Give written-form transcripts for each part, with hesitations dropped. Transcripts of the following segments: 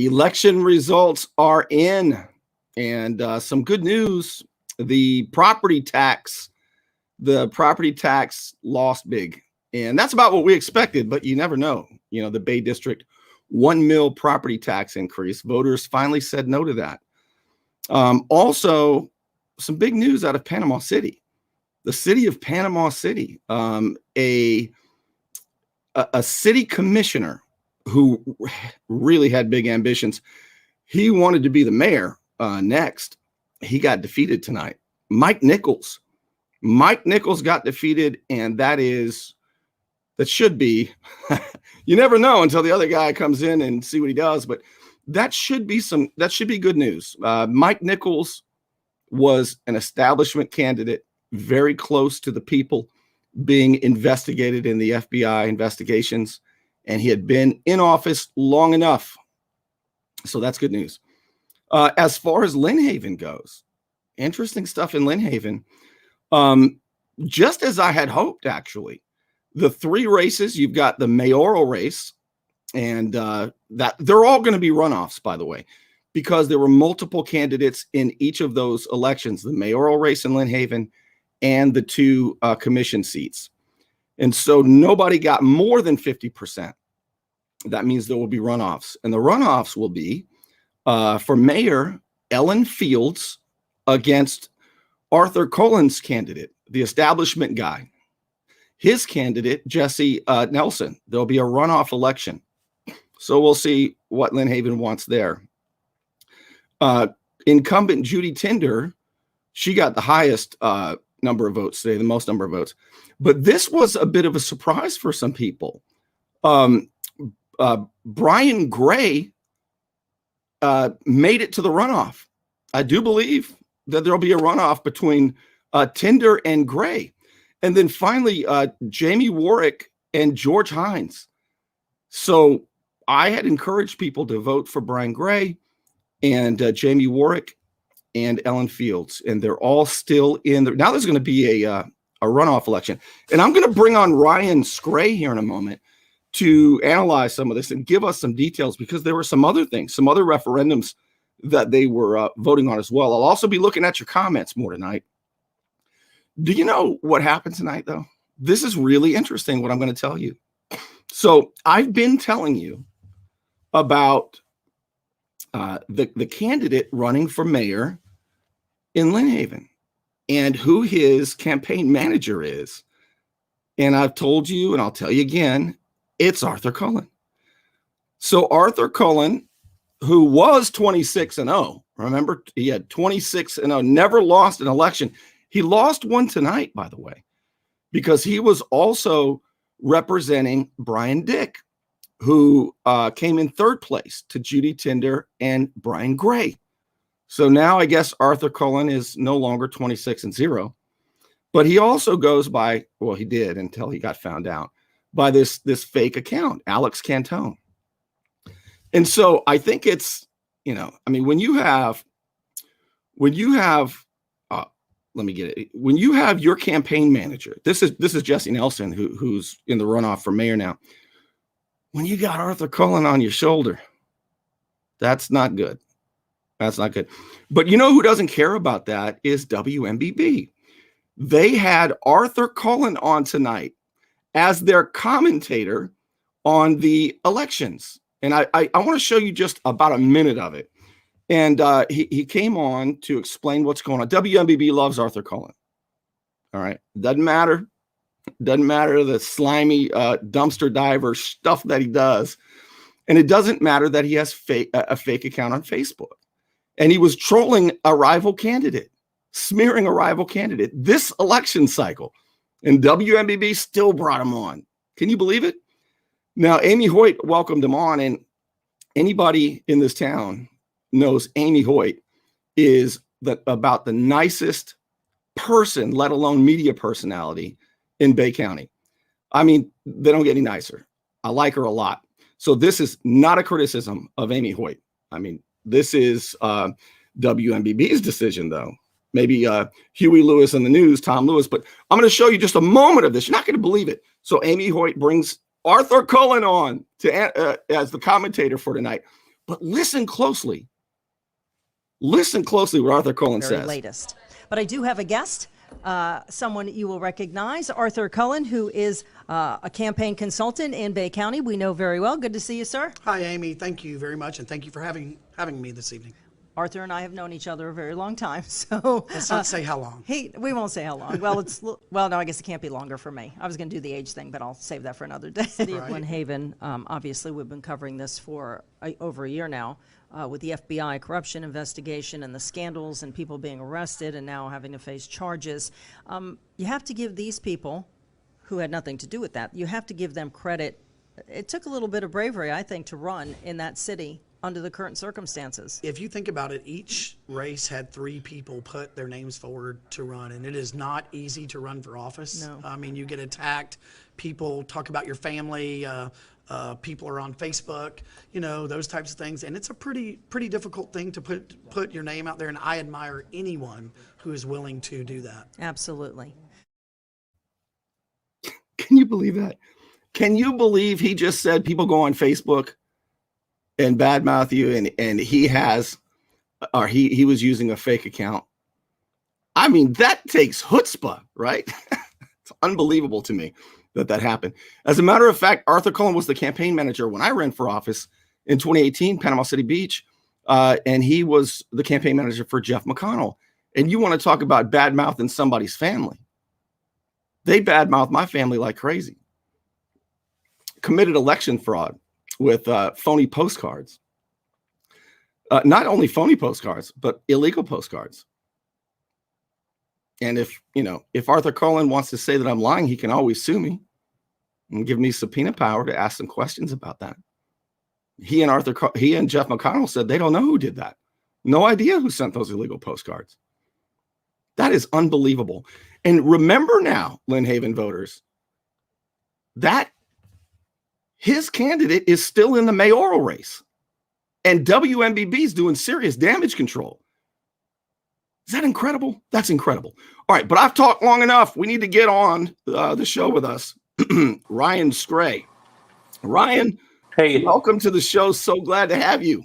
Election results are in, and some good news. The property tax lost big, and that's about what we expected, but you never know. The Bay District 1 mil property tax increase. Voters finally said no to that. Also, some big news out of Panama City. The city of Panama City, a city commissioner who really had big ambitions. He wanted to be the mayor next. He got defeated tonight. Mike Nichols got defeated, and that should be, you never know until the other guy comes in and see what he does, but that should be good news. Mike Nichols was an establishment candidate, very close to the people being investigated in the FBI investigations, and he had been in office long enough. So that's good news. As far as Lynn Haven goes, interesting stuff in Lynn Haven. Just as I had hoped, actually. The three races, you've got the mayoral race, and that they're all going to be runoffs, by the way, because there were multiple candidates in each of those elections, the mayoral race in Lynn Haven and the two commission seats. And so nobody got more than 50%. That means there will be runoffs. And the runoffs will be for mayor, Ellen Fields against Arthur Cullen's candidate, the establishment guy. His candidate, Jesse Nelson. There'll be a runoff election. So we'll see what Lynn Haven wants there. Incumbent Judy Tinder, she got the highest number of votes today, the most number of votes. But this was a bit of a surprise for some people. Brian Gray made it to the runoff. I do believe that there'll be a runoff between Tinder and Gray. And then finally, Jamie Warwick and George Hines. So I had encouraged people to vote for Brian Gray and Jamie Warwick and Ellen Fields. And they're all still in there. Now there's going to be a runoff election. And I'm going to bring on Ryan Scray here in a moment to analyze some of this and give us some details, because there were some other things, some other referendums that they were voting on as well. I'll also be looking at your comments more tonight. Do you know what happened tonight, though? This is really interesting, what I'm going to tell you. So I've been telling you about the candidate running for mayor in Lynn Haven and who his campaign manager is. And I've told you, and I'll tell you again, it's Arthur Cullen. So Arthur Cullen, who was 26-0, remember, he had 26-0, never lost an election. He lost one tonight, by the way, because he was also representing Brian Dick, who came in third place to Judy Tinder and Brian Gray. So now I guess Arthur Cullen is no longer 26-0, but he also goes by, well, he did until he got found out, by this fake account, Alex Cantone. And so I think it's, when you have, let me get it. When you have your campaign manager, this is Jesse Nelson, who's in the runoff for mayor now. When you got Arthur Cullen on your shoulder, that's not good. That's not good. But you know who doesn't care about that is WMBB. They had Arthur Cullen on tonight as their commentator on the elections. And I want to show you just about a minute of it. And he came on to explain what's going on. WMBB loves Arthur Cullen. All right. Doesn't matter the slimy dumpster diver stuff that he does. And it doesn't matter that he has a fake account on Facebook. And he was trolling a rival candidate, smearing a rival candidate this election cycle. And WMBB still brought him on. Can you believe it? Now, Amy Hoyt welcomed him on. And anybody in this town knows Amy Hoyt is about the nicest person, let alone media personality, in Bay County. I mean, they don't get any nicer. I like her a lot. So this is not a criticism of Amy Hoyt. I mean, this is WMBB's decision, though. Maybe Huey Lewis in the news, Tom Lewis. But I'm going to show you just a moment of this. You're not going to believe it. So Amy Hoyt brings Arthur Cullen on to as the commentator for tonight. But listen closely. Listen closely what Arthur Cullen Very says. latest. But I do have a guest, someone you will recognize, Arthur Cullen, who is a campaign consultant in Bay County. We know very well. Good to see you, sir. Hi, Amy. Thank you very much, and thank you for having me this evening. Arthur and I have known each other a very long time, so Let's not say how long. we won't say how long. Well, no, I guess it can't be longer for me. I was going to do the age thing, but I'll save that for another day. City of Lynn Haven. Obviously, we've been covering this for over a year now, with the FBI corruption investigation and the scandals and people being arrested and now having to face charges. You have to give these people, who had nothing to do with that, you have to give them credit. It took a little bit of bravery, I think, to run in that city under the current circumstances. If you think about it, each race had 3 people put their names forward to run, and it is not easy to run for office. No. I mean, you get attacked, people talk about your family, people are on Facebook, those types of things, and it's a pretty difficult thing to put your name out there, and I admire anyone who is willing to do that. Absolutely. Can you believe that? Can you believe he just said people go on Facebook and badmouth you, and he was using a fake account? I mean, that takes chutzpah, right? It's unbelievable to me that happened. As a matter of fact, Arthur Cullen was the campaign manager when I ran for office in 2018, Panama City Beach, and he was the campaign manager for Jeff McConnell. And you want to talk about badmouthing somebody's family? They badmouth my family like crazy. Committed election fraud with phony postcards. Not only phony postcards, but illegal postcards. And if Arthur Cullen wants to say that I'm lying, he can always sue me and give me subpoena power to ask some questions about that. He and Jeff McConnell said they don't know who did that. No idea who sent those illegal postcards. That is unbelievable. And remember now, Lynn Haven voters, that his candidate is still in the mayoral race, and WMBB is doing serious damage control. Is that incredible? That's incredible. All right, but I've talked long enough. We need to get on the show with us, Ryan Scray. Ryan, hey, welcome to the show. So glad to have you.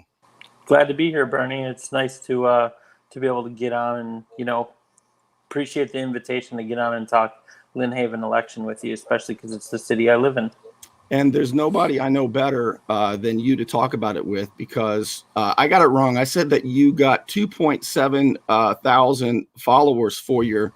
Glad to be here, Bernie. It's nice to be able to get on and appreciate the invitation to get on and talk Lynn Haven election with you, especially because it's the city I live in. And there's nobody I know better than you to talk about it with, because I got it wrong. I said that you got 2.7 thousand followers for your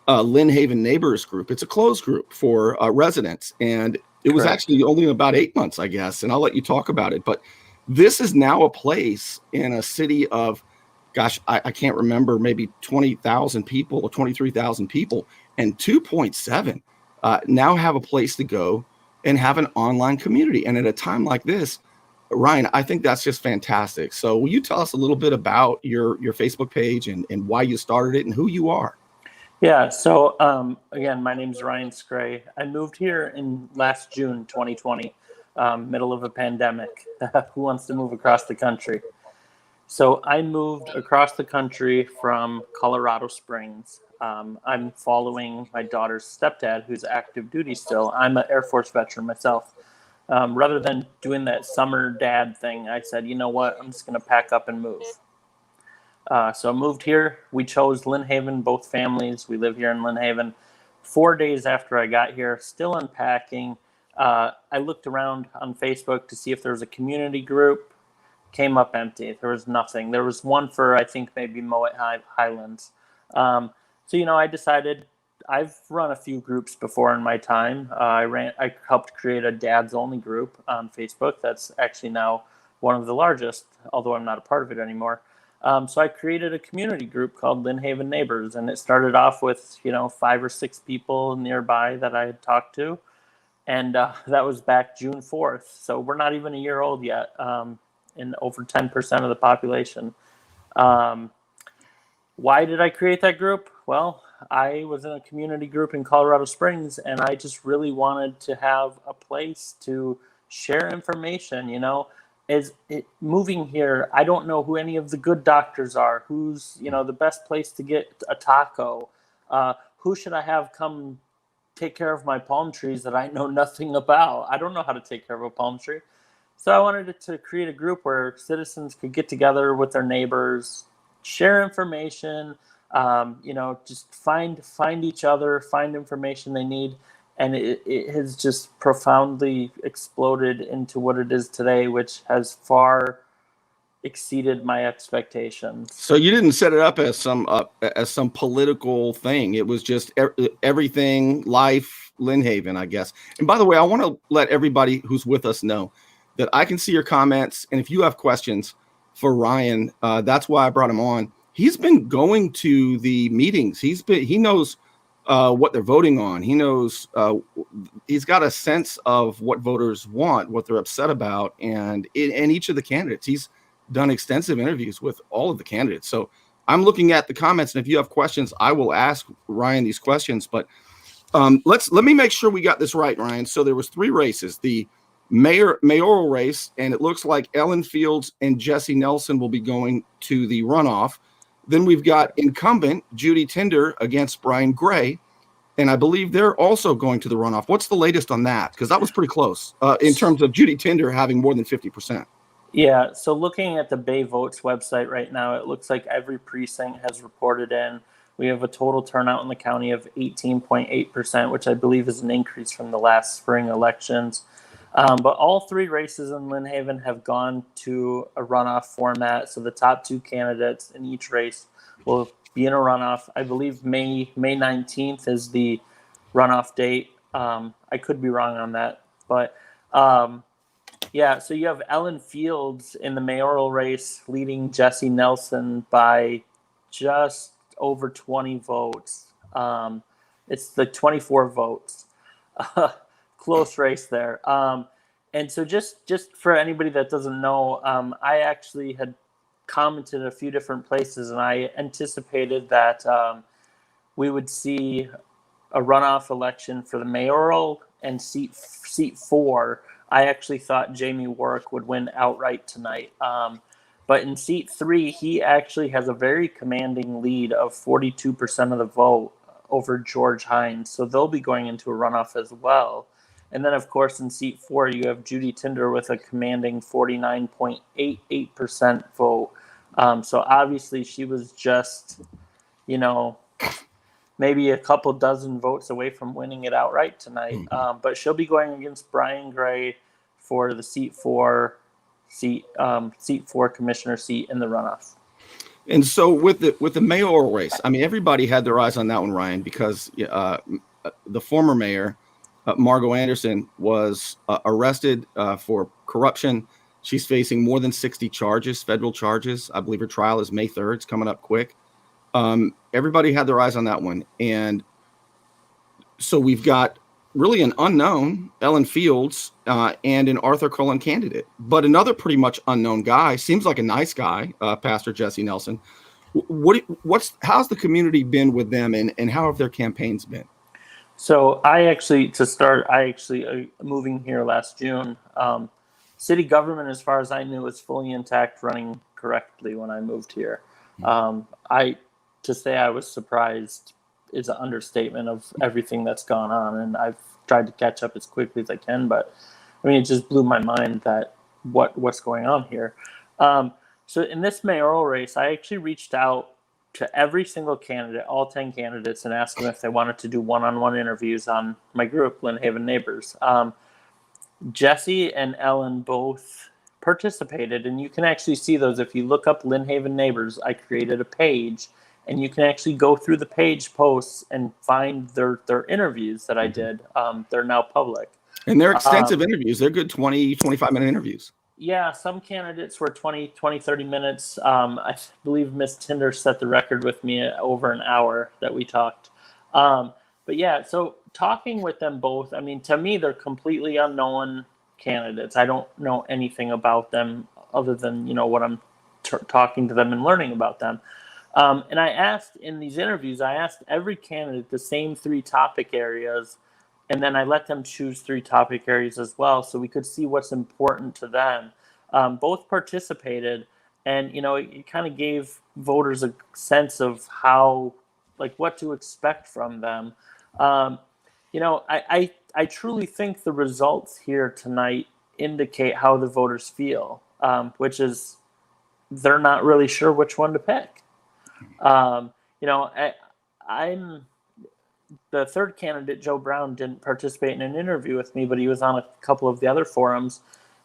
Lynn Haven Neighbors group. It's a closed group for residents. And it was actually only about 8 months, I guess. And I'll let you talk about it. But this is now a place in a city of, gosh, I can't remember, maybe 20,000 people or 23,000 people. And 2.7 now have a place to go and have an online community. And at a time like this, Ryan, I think that's just fantastic. So will you tell us a little bit about your Facebook page and why you started it and who you are? Yeah, so again, my name's Ryan Scray. I moved here in last June 2020, middle of a pandemic. Who wants to move across the country? So I moved across the country from Colorado Springs. I'm following my daughter's stepdad, who's active duty still. I'm an Air Force veteran myself. Rather than doing that summer dad thing, I said, you know what, I'm just going to pack up and move. So I moved here. We chose Lynn Haven, both families. We live here in Lynn Haven. 4 days after I got here, still unpacking, I looked around on Facebook to see if there was a community group. Came up empty. There was nothing. There was one for, I think, maybe Moet Highlands. So, I decided, I've run a few groups before in my time. I helped create a dads only group on Facebook. That's actually now one of the largest, although I'm not a part of it anymore. So I created a community group called Lynn Haven Neighbors, and it started off with, 5 or 6 people nearby that I had talked to. And that was back June 4th. So we're not even a year old yet, and over 10% of the population. Why did I create that group? Well, I was in a community group in Colorado Springs, and I just really wanted to have a place to share information. Moving here, I don't know who any of the good doctors are, who's, the best place to get a taco, who should I have come take care of my palm trees that I know nothing about. I don't know how to take care of a palm tree. So I wanted to create a group where citizens could get together with their neighbors, share information, just find each other, find information they need. And it has just profoundly exploded into what it is today, which has far exceeded my expectations. So you didn't set it up as some political thing. It was just everything, life, Lynn Haven, I guess. And by the way, I want to let everybody who's with us know that I can see your comments, and if you have questions for Ryan, that's why I brought him on. He's been going to the meetings. He knows what they're voting on. He knows he's got a sense of what voters want, what they're upset about, and each of the candidates. He's done extensive interviews with all of the candidates. So I'm looking at the comments, and if you have questions, I will ask Ryan these questions. But let me make sure we got this right, Ryan. So there was 3 races: the mayoral race, and it looks like Ellen Fields and Jesse Nelson will be going to the runoff. Then we've got incumbent Judy Tinder against Brian Gray, and I believe they're also going to the runoff. What's the latest on that? Because that was pretty close in terms of Judy Tinder having more than 50%. Yeah, so looking at the Bay Votes website right now, it looks like every precinct has reported in. We have a total turnout in the county of 18.8%, which I believe is an increase from the last spring elections. But all 3 races in Lynn Haven have gone to a runoff format. So the top 2 candidates in each race will be in a runoff. I believe May 19th is the runoff date. I could be wrong on that. But yeah, so you have Ellen Fields in the mayoral race leading Jesse Nelson by just over 20 votes. It's the 24 votes. Close race there. And so just for anybody that doesn't know, I actually had commented a few different places, and I anticipated that we would see a runoff election for the mayoral and seat 4. I actually thought Jamie Warwick would win outright tonight. But in seat 3, he actually has a very commanding lead of 42% of the vote over George Hines. So they'll be going into a runoff as well. And then, of course, in seat 4, you have Judy Tinder with a commanding 49.88% vote. So obviously she was just, maybe a couple dozen votes away from winning it outright tonight. But she'll be going against Brian Gray for the seat 4 commissioner seat in the runoff. And so with the mayoral race, I mean, everybody had their eyes on that one, Ryan, because the former mayor, Margo Anderson, was arrested for corruption. She's facing more than 60 charges, federal charges. I believe her trial is May 3rd. It's coming up quick. Everybody had their eyes on that one. And so we've got really an unknown Ellen Fields and an Arthur Cullen candidate, but another pretty much unknown guy. Seems like a nice guy, Pastor Jesse Nelson. How's the community been with them, and how have their campaigns been? So I moving here last June. City government, as far as I knew, was fully intact, running correctly when I moved here. To say I was surprised is an understatement of everything that's gone on, and I've tried to catch up as quickly as I can. But I mean, it just blew my mind that what's going on here. So in this mayoral race, I actually reached out to every single candidate, all 10 candidates, and asked them if they wanted to do one-on-one interviews on my group, Lynn Haven Neighbors. Jesse and Ellen both participated, and you can actually see those. If you look up Lynn Haven Neighbors, I created a page, and you can actually go through the page posts and find their interviews that I did. They're now public. And they're extensive interviews. They're good 20, 25-minute interviews. Yeah, some candidates were 20, 30 minutes. I believe Miss Tinder set the record with me at over an hour that we talked. But yeah, so talking with them both, I mean, to me, they're completely unknown candidates. I don't know anything about them other than, what I'm talking to them and learning about them. And I asked in these interviews, I asked every candidate the same 3 topic areas, and then I let them choose 3 topic areas as well, so we could see what's important to them. Both participated, and it kind of gave voters a sense of what to expect from them. I truly think the results here tonight indicate how the voters feel, which is they're not really sure which one to pick. I'm the third candidate, Joe Brown, didn't participate in an interview with me, but he was on a couple of the other forums.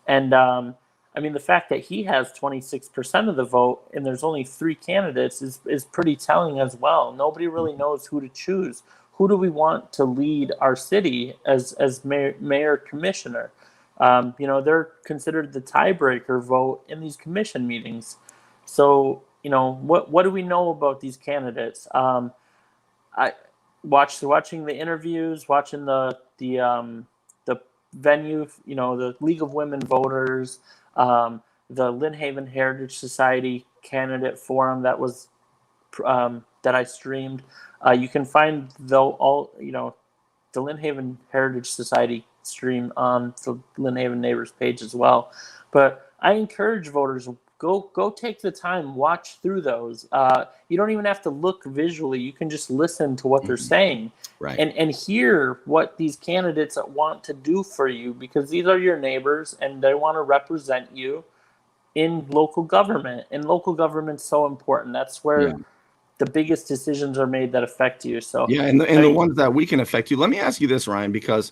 And the fact that he has 26% of the vote and there's only 3 candidates is pretty telling as well. Nobody really knows who to choose. Who do we want to lead our city as mayor commissioner? They're considered the tiebreaker vote in these commission meetings. So, what do we know about these candidates? Watching the interviews, watching the venue, the League of Women Voters, the Lynn Haven Heritage Society candidate forum that was that I streamed. You can find the Lynn Haven Heritage Society stream on the Lynn Haven Neighbors page as well. But I encourage voters, go take the time, watch through those. You don't even have to look visually. You can just listen to what they're saying, right? And hear what these candidates want to do for you, because these are your neighbors and they want to represent you in local government. And local government's so important. That's where the biggest decisions are made that affect you. So and the ones that we can affect you. Let me ask you this, Ryan, because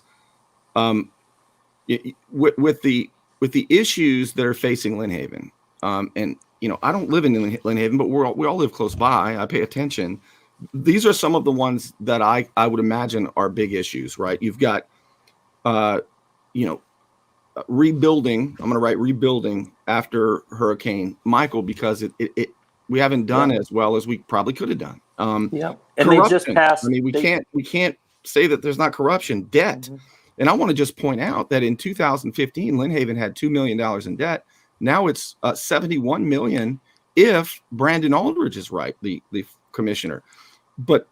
with the issues that are facing Lynn Haven, and I don't live in Lynn Haven, but we all live close by. I pay attention. These are some of the ones that I would imagine are big issues, right? You've got, rebuilding. I'm going to write rebuilding after Hurricane Michael, because we haven't done as well as we probably could have done. And corruption. they just passed. I mean, we can't say that there's not corruption. Debt. Mm-hmm. And I want to just point out that in 2015, Lynn Haven had $2 million in debt. Now it's $71 million if Brandon Aldridge is right, the commissioner. But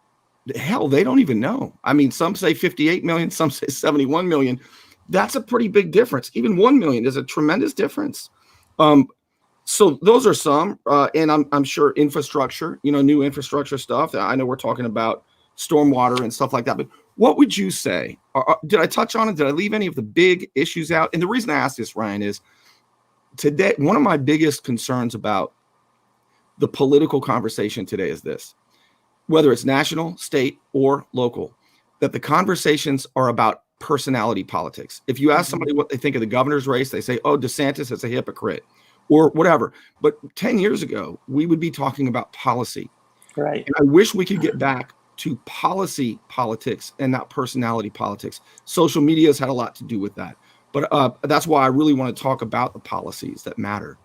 hell, they don't even know. I mean, some say 58 million, some say 71 million. That's a pretty big difference. Even 1 million is a tremendous difference. So those are some, and I'm sure infrastructure, new infrastructure stuff. I know we're talking about stormwater and stuff like that, but what would you say? Did I touch on it? Did I leave any of the big issues out? And the reason I ask this, Ryan, is today, one of my biggest concerns about the political conversation today is this: whether it's national, state, or local, that the conversations are about personality politics. If you ask somebody what they think of the governor's race, they say, oh, DeSantis is a hypocrite or whatever. But 10 years ago, we would be talking about policy. Right. And I wish we could get back to policy politics and not personality politics. Social media has had a lot to do with that. But that's why I really want to talk about the policies that matter.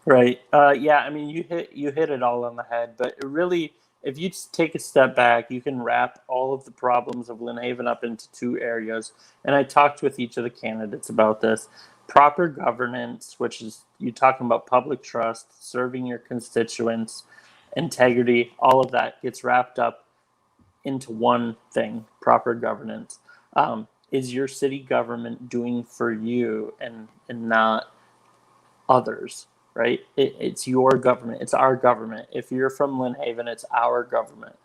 Right. You hit it all on the head. But it really, if you just take a step back, you can wrap all of the problems of Lynn Haven up into 2 areas. And I talked with each of the candidates about this. Proper governance, which is you talking about public trust, serving your constituents, integrity, all of that gets wrapped up into one thing: proper governance. Is your city government doing for you and not others, right? It's your government. It's our government. If you're from Lynn Haven, it's our government.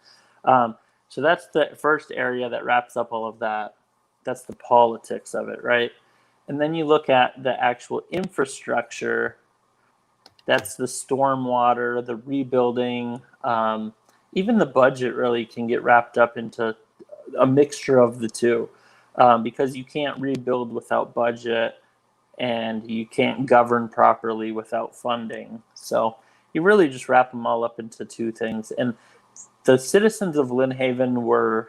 So that's the first area that wraps up all of that. That's the politics of it, right? And then you look at the actual infrastructure. That's the stormwater, the rebuilding, even the budget really can get wrapped up into a mixture of the two, because you can't rebuild without budget and you can't govern properly without funding. So you really just wrap them all up into 2 things. And the citizens of Lynn Haven were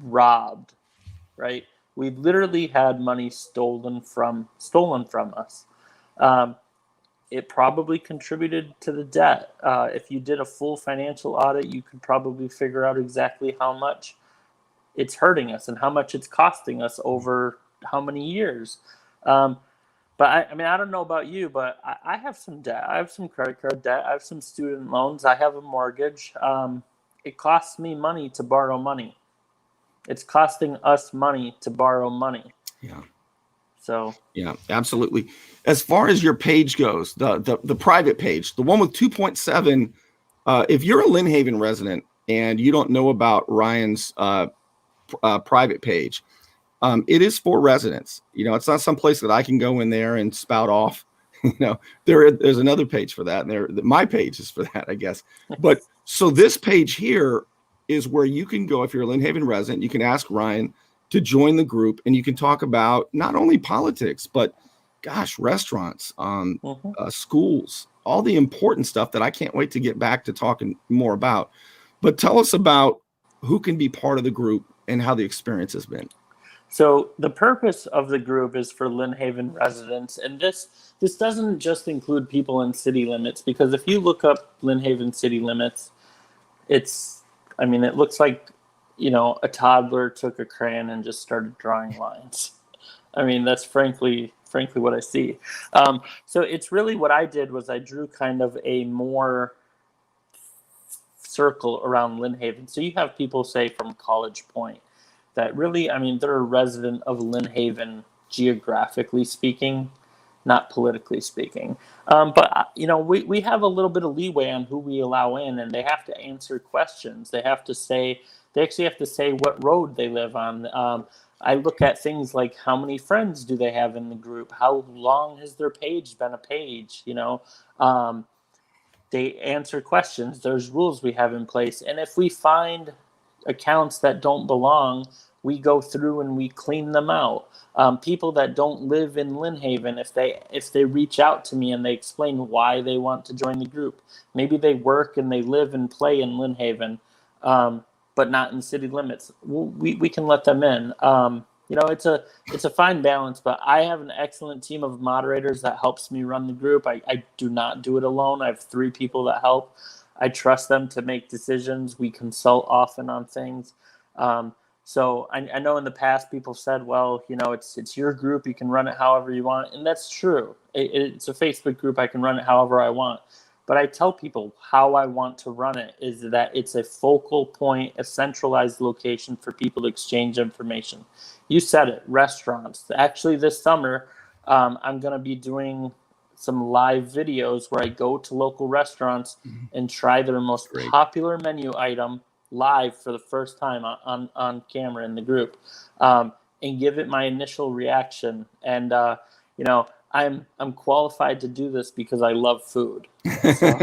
robbed, right? We literally had money stolen from us. It probably contributed to the debt. If you did a full financial audit, you could probably figure out exactly how much it's hurting us and how much it's costing us over how many years. But I don't know about you, but I have some debt. I have some credit card debt. I have some student loans. I have a mortgage. It costs me money to borrow money. It's costing us money to borrow money. Yeah. So yeah, absolutely. As far as your page goes, the private page, the one with 2.7, if you're a Lynn Haven resident and you don't know about Ryan's private page, It is for residents. It's not some place that I can go in there and spout off. There's another page for that, and my page is for that, I guess. But so this page here is where you can go if you're a Lynn Haven resident. You can ask Ryan to join the group, and you can talk about not only politics, but restaurants, schools, all the important stuff that I can't wait to get back to talking more about. But tell us about who can be part of the group and how the experience has been. So the purpose of the group is for Lynn Haven residents, and this doesn't just include people in city limits, because if you look up Lynn Haven city limits, it looks like, a toddler took a crayon and just started drawing lines. That's frankly what I see. So it's really what I did was I drew kind of a more circle around Lynn Haven. So you have people, say, from College Point that really, they're a resident of Lynn Haven geographically speaking, not politically speaking. But we have a little bit of leeway on who we allow in, and they have to answer questions. They actually have to say what road they live on. I look at things like how many friends do they have in the group? How long has their page been a page? They answer questions. There's rules we have in place. And if we find accounts that don't belong, we go through and we clean them out. People that don't live in Lynn Haven, if they reach out to me and they explain why they want to join the group, maybe they work and they live and play in Lynn Haven, but not in city limits, we can let them in. It's a fine balance, but I have an excellent team of moderators that helps me run the group. I do not do it alone. I have 3 people that help. I trust them to make decisions. We consult often on things. So I know in the past people said, well, it's your group. You can run it however you want. And that's true. It's a Facebook group. I can run it however I want. But I tell people how I want to run it is that it's a focal point, a centralized location for people to exchange information. You said it, restaurants. Actually, this summer, I'm going to be doing some live videos where I go to local restaurants and try their most popular menu item live for the first time on camera in the group, and give it my initial reaction. And, I'm qualified to do this because I love food. So.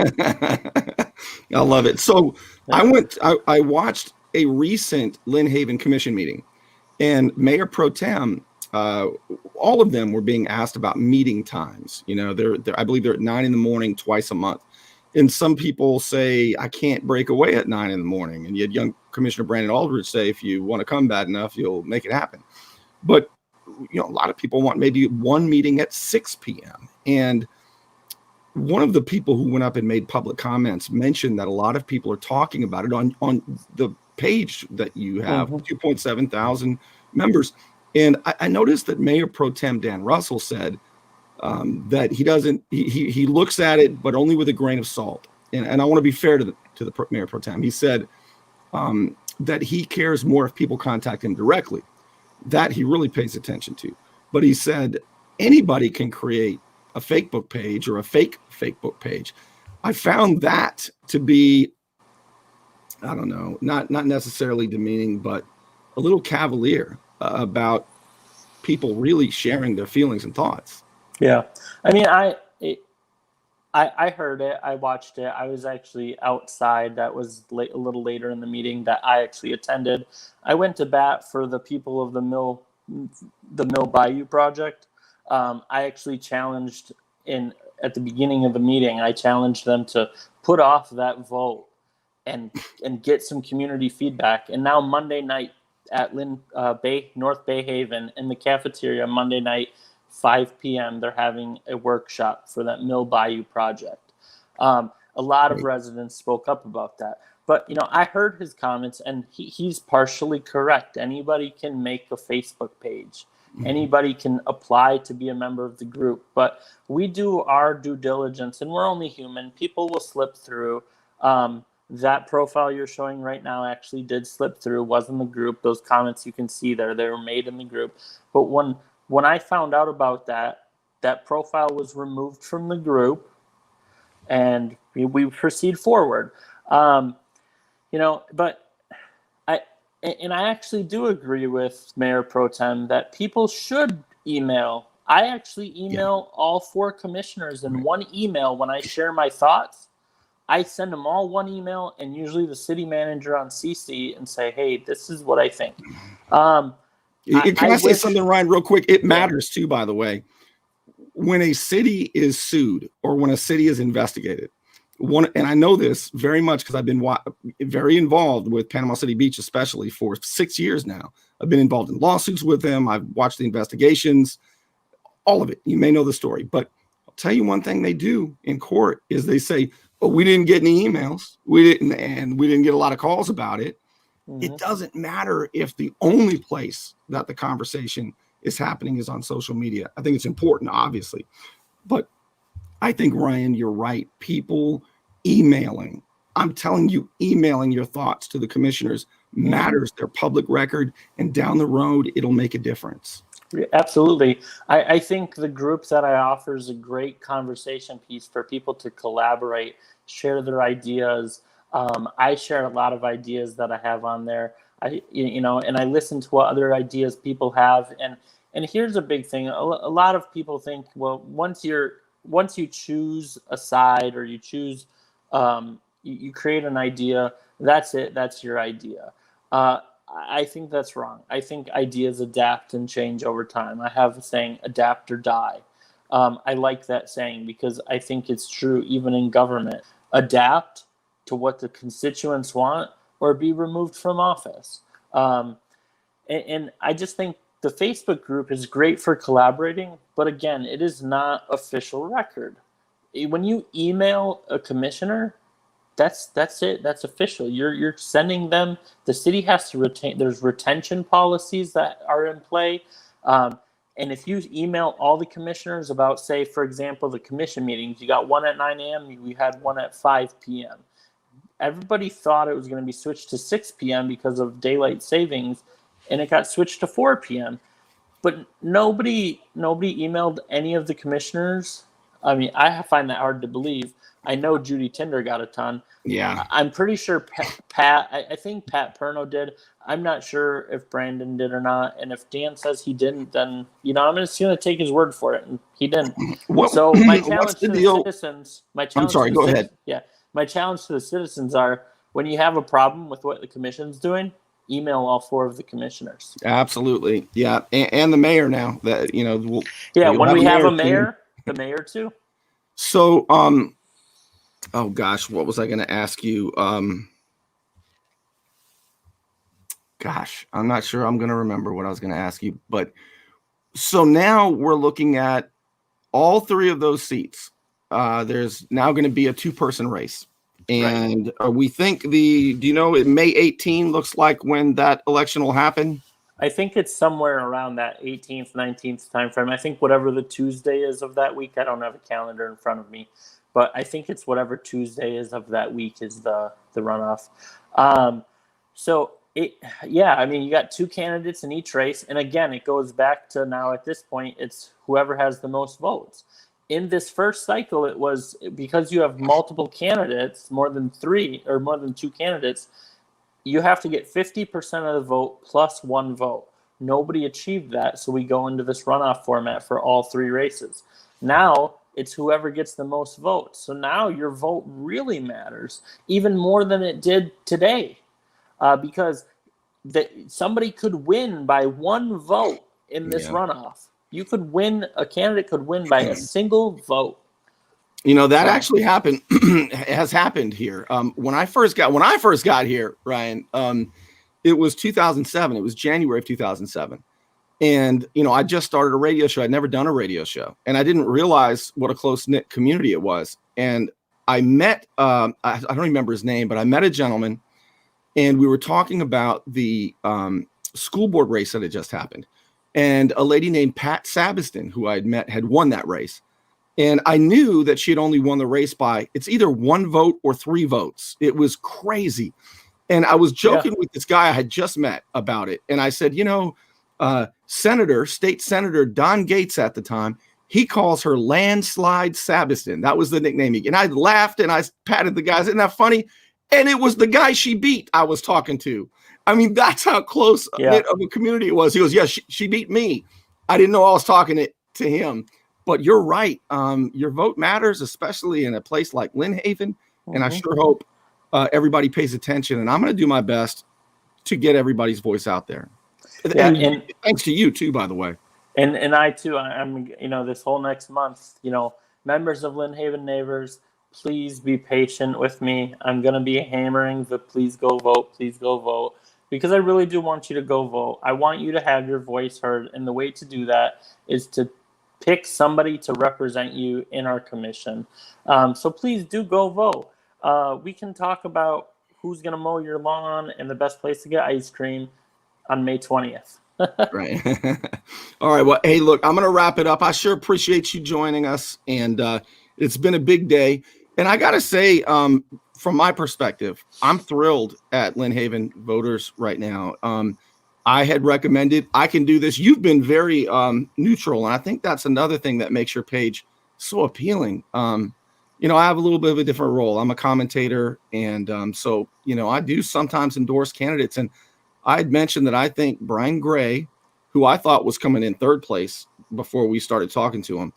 I love it. So I watched a recent Lynn Haven Commission meeting, and Mayor Pro Tem, all of them were being asked about meeting times. I believe they're at 9 a.m. twice a month. And some people say, I can't break away at 9 a.m. And you had young Commissioner Brandon Aldridge say, if you want to come bad enough, you'll make it happen. But a lot of people want maybe one meeting at 6 p.m. And one of the people who went up and made public comments mentioned that a lot of people are talking about it on the page that you have, 2.7 thousand members. And I noticed that Mayor Pro Tem Dan Russell said that he looks at it, but only with a grain of salt. And I want to be fair to the Mayor Pro Tem. He said that he cares more if people contact him directly. That he really pays attention to. But he said anybody can create a Facebook page or a fake Facebook page. I found that to be, I don't know, not necessarily demeaning, but a little cavalier about people really sharing their feelings and thoughts. Yeah. I heard it. I watched it. I was actually outside. That was a little later in the meeting that I actually attended. I went to bat for the people of the Mill Bayou project. I actually challenged at the beginning of the meeting. I challenged them to put off that vote and get some community feedback. And now Monday night at North Bay Haven in the cafeteria, Monday night, 5 p.m. they're having a workshop for that Mill Bayou project. A lot of residents spoke up about that. But, I heard his comments, and he's partially correct. Anybody can make a Facebook page. Anybody can apply to be a member of the group. But we do our due diligence, and we're only human. People will slip through. That profile you're showing right now actually did slip through, was in the group. Those comments you can see there, they were made in the group. But when I found out about that profile was removed from the group, and we proceed forward. But And I actually do agree with Mayor Pro Tem that people should email. I actually email all 4 commissioners in one email when I share my thoughts. I send them all one email, and usually the city manager on CC, and say, hey, this is what I think. Can I say something, Ryan, real quick? It matters too, by the way. When a city is sued or when a city is investigated, and I know this very much because I've been very involved with Panama City Beach, especially for 6 years now. I've been involved in lawsuits with them. I've watched the investigations, all of it. You may know the story, but I'll tell you one thing they do in court is they say, "Oh, we didn't get any emails. We didn't get a lot of calls about it." Mm-hmm. It doesn't matter if the only place that the conversation is happening is on social media. I think it's important, obviously, but I think, Ryan, you're right. People emailing, I'm telling you, emailing your thoughts to the commissioners matters. They're public record, and down the road, it'll make a difference. Absolutely. I think the group that I offer is a great conversation piece for people to collaborate, share their ideas. I share a lot of ideas that I have on there. And I listen to what other ideas people have. And here's a big thing. A lot of people think, well, once you choose a side, or you choose, you create an idea, that's it. That's your idea. I think that's wrong. I think ideas adapt and change over time. I have a saying, adapt or die. I like that saying because I think it's true even in government. Adapt to what the constituents want or be removed from office. And I just think the Facebook group is great for collaborating, but again, it is not official record. When you email a commissioner, that's it. That's official. You're sending them. The city has to retain. There's retention policies that are in play. And if you email all the commissioners about, say, for example, the commission meetings, you got one at 9 a.m., we had one at 5 p.m. Everybody thought it was going to be switched to 6 p.m. because of daylight savings, and it got switched to 4 p.m. But nobody emailed any of the commissioners. I mean, I find that hard to believe. I know Judy Tinder got a ton. Yeah. I'm pretty sure Pat, I think Pat Perno did. I'm not sure if Brandon did or not. And if Dan says he didn't, then, I'm just going to take his word for it. And he didn't. So my challenge to the citizens, I'm sorry, go ahead. Yeah. My challenge to the citizens are, when you have a problem with what the commission's doing, email all 4 of the commissioners. Absolutely. Yeah. And the mayor now that, when we have a mayor, the mayor too. So, oh gosh, what was I going to ask you? Gosh, I'm not sure I'm going to remember what I was going to ask you, but so now we're looking at all 3 of those seats. There's now going to be a 2-person race. And we think May 18 looks like when that election will happen? I think it's somewhere around that 18th, 19th timeframe. I think whatever the Tuesday is of that week, I don't have a calendar in front of me, but I think it's whatever Tuesday is of that week is the runoff. You got 2 candidates in each race. And again, it goes back to now at this point, it's whoever has the most votes. In this first cycle, it was because you have multiple candidates, more than 3 or more than 2 candidates, you have to get 50% of the vote plus 1 vote. Nobody achieved that, so we go into this runoff format for all 3 races. Now, it's whoever gets the most votes. So now your vote really matters, even more than it did today, because somebody could win by 1 vote in this runoff. A candidate could win by a single vote. That actually happened, has happened here. When I first got here, Ryan, it was 2007. It was January of 2007. And, I just started a radio show. I'd never done a radio show, and I didn't realize what a close knit community it was. And I met, I don't remember his name, but I met a gentleman, and we were talking about the school board race that had just happened. And a lady named Pat Sabiston, who I had met, had won that race. And I knew that she had only won the race by, it's either 1 vote or 3 votes. It was crazy. And I was joking with this guy I had just met about it. And I said, State Senator Don Gates at the time, he calls her Landslide Sabiston. That was the nickname. And I laughed and I patted the guy. Isn't that funny? And it was the guy she beat I was talking to. I mean, that's how close knit of a community it was. He goes, yeah, she beat me. I didn't know I was talking to him. But you're right. Your vote matters, especially in a place like Lynn Haven. And I sure hope everybody pays attention. And I'm going to do my best to get everybody's voice out there. Yeah, and thanks to you too, by the way. And I too, I'm, this whole next month, members of Lynn Haven neighbors, please be patient with me. I'm going to be hammering the please go vote, because I really do want you to go vote. I want you to have your voice heard. And the way to do that is to pick somebody to represent you in our commission. So please do go vote. We can talk about who's going to mow your lawn and the best place to get ice cream on May 20th. Right. All right. Well, hey, look, I'm going to wrap it up. I sure appreciate you joining us. And it's been a big day. And I got to say, from my perspective, I'm thrilled at Lynn Haven voters right now. I had recommended I can do this. You've been very neutral. And I think that's another thing that makes your page so appealing. I have a little bit of a different role. I'm a commentator. And so, I do sometimes endorse candidates. And I had mentioned that I think Brian Gray, who I thought was coming in third place before we started talking to him,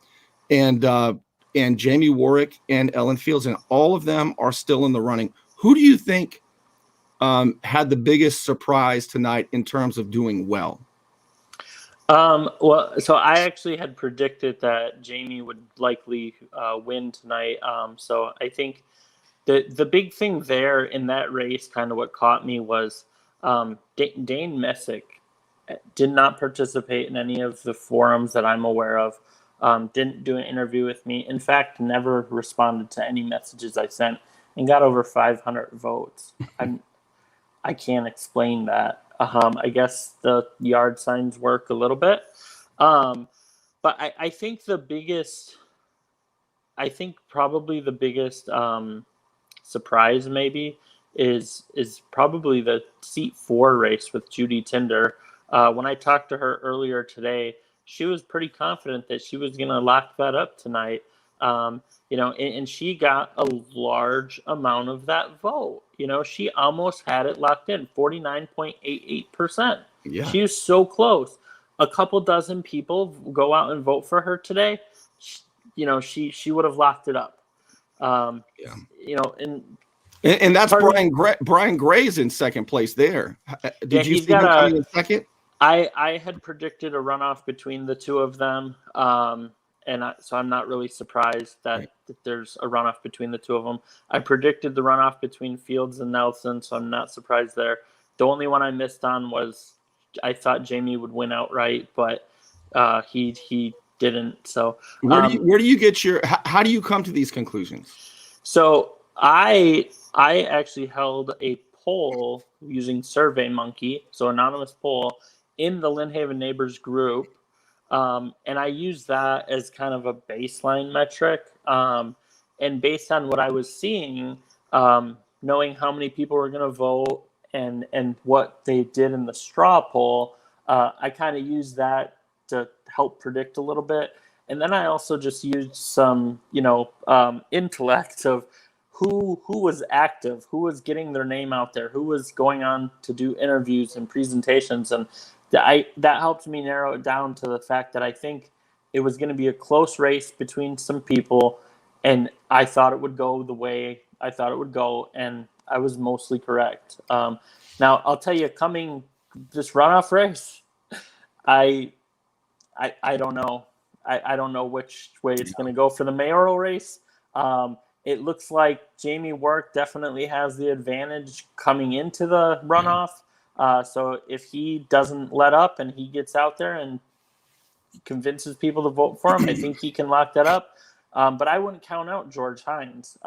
and Jamie Warwick and Ellen Fields, and all of them are still in the running. Who do you think had the biggest surprise tonight in terms of doing well? Well, so I actually had predicted that Jamie would likely win tonight. So I think the big thing there in that race, kind of what caught me was Dane Messick did not participate in any of the forums that I'm aware of. Didn't do an interview with me. In fact, never responded to any messages I sent, and got over 500 votes. I can't explain that. I guess the yard signs work a little bit. But I think probably the biggest surprise maybe is probably the seat 4 race with Judy Tinder. When I talked to her earlier today, she was pretty confident that she was going to lock that up tonight. And she got a large amount of that vote. She almost had it locked in, 49.88%. Yeah. She was so close. A couple dozen people go out and vote for her today. She would have locked it up. And that's Brian Gray. Brian Gray's in second place there. Did you see him coming in second? I had predicted a runoff between the two of them. So I'm not really surprised that there's a runoff between the two of them. I predicted the runoff between Fields and Nelson, so I'm not surprised there. The only one I missed on was I thought Jamie would win outright, but he didn't. So where do you get how do you come to these conclusions? So I actually held a poll using SurveyMonkey, so anonymous poll, in the Lynn Haven Neighbors group. And I used that as kind of a baseline metric. And based on what I was seeing, knowing how many people were going to vote and what they did in the straw poll, I kind of used that to help predict a little bit. And then I also just used some, intellect of who was active, who was getting their name out there, who was going on to do interviews and presentations. And that helped me narrow it down to the fact that I think it was going to be a close race between some people, and I thought it would go the way I thought it would go, and I was mostly correct. Now, I'll tell you, coming this runoff race, I don't know. I don't know which way it's going to go for the mayoral race. It looks like Jamie Warwick definitely has the advantage coming into the runoff. So if he doesn't let up and he gets out there and convinces people to vote for him, I think he can lock that up. But I wouldn't count out George Hines.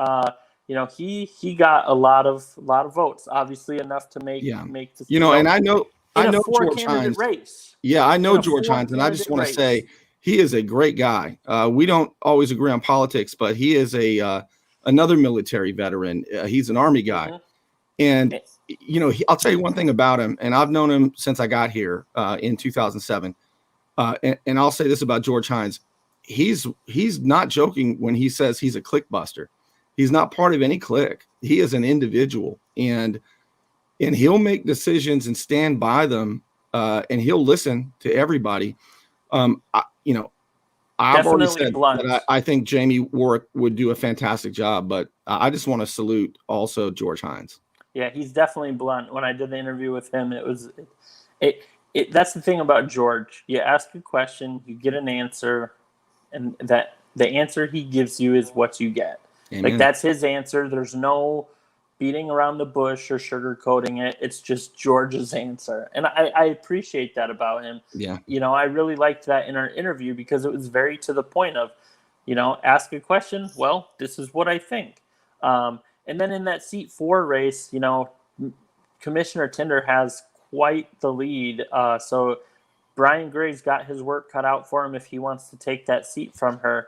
He got a lot of votes, obviously enough to make the and I know George Hines race. Yeah, I know George Hines, and I just want to say he is a great guy. We don't always agree on politics, but he is another military veteran. He's an Army guy. Mm-hmm. And, I'll tell you one thing about him, and I've known him since I got here in 2007. And I'll say this about George Hines. He's not joking when he says he's a clique buster. He's not part of any clique. He is an individual. and he'll make decisions and stand by them, and he'll listen to everybody. I've already Definitely said blunt. that I think Jamie Warwick would do a fantastic job, but I just want to salute also George Hines. Yeah, he's definitely blunt. When I did the interview with him, that's the thing about George. You ask a question, you get an answer, and that the answer he gives you is what you get. Amen. Like, that's his answer. There's no beating around the bush or sugarcoating it. It's just George's answer. And I appreciate that about him. Yeah. I really liked that in our interview because it was very to the point of, ask a question. Well, this is what I think. And then in that seat 4 race, Commissioner Tinder has quite the lead. So Brian Gray's got his work cut out for him if he wants to take that seat from her.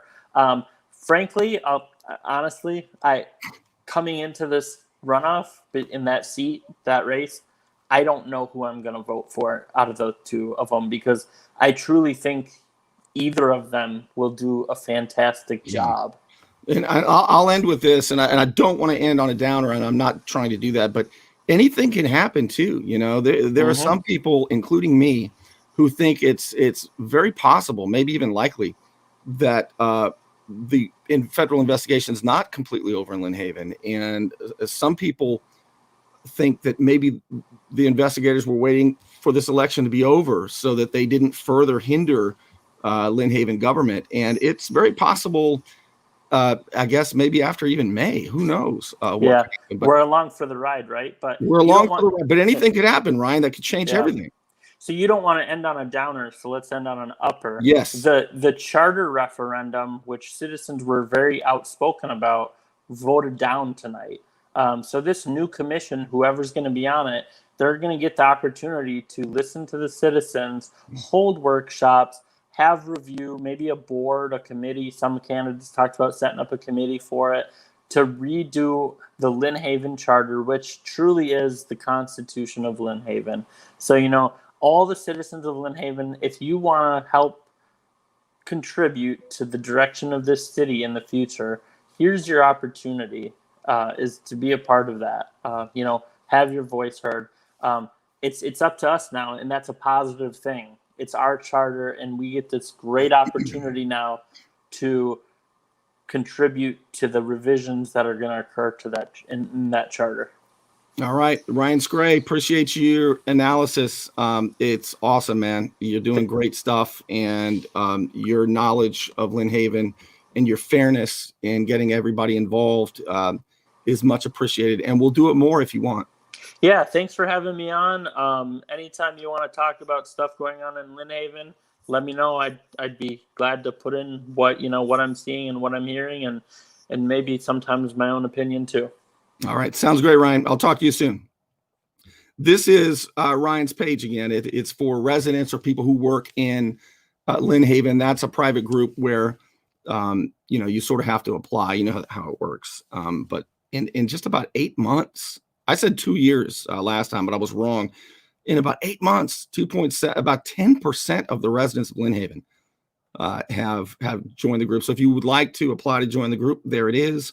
Frankly, honestly, coming into this runoff in that seat, that race, I don't know who I'm going to vote for out of the two of them because I truly think either of them will do a fantastic job. And I'll end with this, and I don't want to end on a downer, and I'm not trying to do that, but anything can happen too. There are some people, including me, who think it's very possible, maybe even likely, that the federal investigation is not completely over in Lynn Haven, and some people think that maybe the investigators were waiting for this election to be over so that they didn't further hinder Lynn Haven government, and it's very possible. I guess maybe after even May, who knows? We're along for the ride, right? But we're along for the ride. But anything could happen, Ryan. That could change everything. So you don't want to end on a downer, so let's end on an upper. Yes. The charter referendum, which citizens were very outspoken about, voted down tonight. So this new commission, whoever's going to be on it, they're going to get the opportunity to listen to the citizens, hold workshops, have review, maybe a board, a committee. Some candidates talked about setting up a committee for it to redo the Lynn Haven charter, which truly is the Constitution of Lynn Haven. So, all the citizens of Lynn Haven, if you want to help contribute to the direction of this city in the future, here's your opportunity, is to be a part of that. Have your voice heard. It's up to us now, and that's a positive thing. It's our charter, and we get this great opportunity now to contribute to the revisions that are going to occur to that in that charter. All right, Ryan Scray, appreciate your analysis. It's awesome, man. You're doing great stuff, and your knowledge of Lynn Haven and your fairness in getting everybody involved is much appreciated, and we'll do it more if you want. Yeah, thanks for having me on. Anytime you want to talk about stuff going on in Lynn Haven, let me know. I'd be glad to put in what I'm seeing and what I'm hearing, and maybe sometimes my own opinion too. All right, sounds great, Ryan. I'll talk to you soon. This is Ryan's page again. It's for residents or people who work in Lynn Haven. That's a private group where you sort of have to apply. You know how it works. But in just about 8 months. I said 2 years last time, but I was wrong. In about 8 months, 2.7, about 10% of the residents of Lynn Haven have joined the group. So if you would like to apply to join the group, there it is.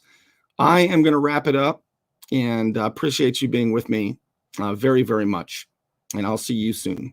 I am going to wrap it up, and appreciate you being with me very, very much. And I'll see you soon.